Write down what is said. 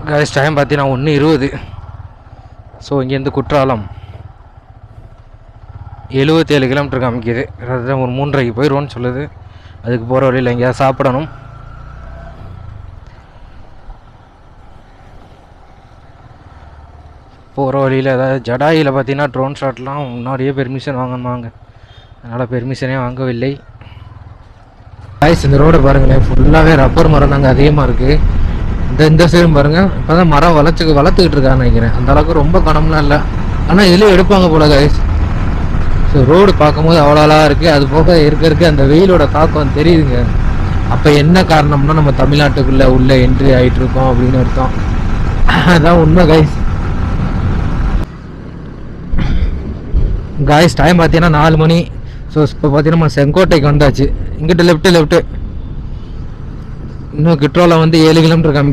Guys time பார்த்தீங்கன்னா 1:20. So இங்கேருந்து Courtallam 77 kilometre காமிக்குது. அதான் ஒரு 3:30க்கு போயிடுவோன்னு சொல்லுது. அதுக்கு போகிற வழியில் எங்கேயாவது சாப்பிடணும். போகிற வழியில் ஏதாவது ஜடாயில் பார்த்தீங்கன்னா ட்ரோன் ஷாட்லாம் முன்னாடியே பெர்மிஷன் வாங்கணுமாங்க. அதனால் பெர்மிஷனே வாங்கவில்லை. கைஸ் இந்த ரோடை பாருங்களேன், ஃபுல்லாகவே ரப்பர் மரம் தாங்க அதிகமாக இருக்குது. இந்த சைடும் பாருங்கள், இப்போ தான் மரம் வளர்த்துக்கிட்டு இருக்கான்னு நினைக்கிறேன். அந்த அளவுக்கு ரொம்ப கனம்லாம் இல்லை, ஆனால் இதுலேயும் எடுப்பாங்க போல கைஸ். ஸோ ரோடு பார்க்கும்போது அவ்வளோ அழகாக இருக்குது. அது போக இருக்க அந்த வெயிலோட தாக்கம் தெரியுதுங்க. அப்போ என்ன காரணம்னா நம்ம தமிழ்நாட்டுக்குள்ளே உள்ள என்ட்ரி ஆகிட்டு இருக்கோம் அப்படின்னு அர்த்தம். அதான் உண்மை கைஸ். கைஸ் டைம் பார்த்தீங்கன்னா 4 மணி. ஸோ இப்போ பார்த்தீங்கன்னா நம்ம செங்கோட்டைக்கு வந்தாச்சு. இங்கிட்ட லெஃப்ட்டு இன்னும் குற்றாலம் வந்து 7 கிலோமீட்டர் காமிக்கும்.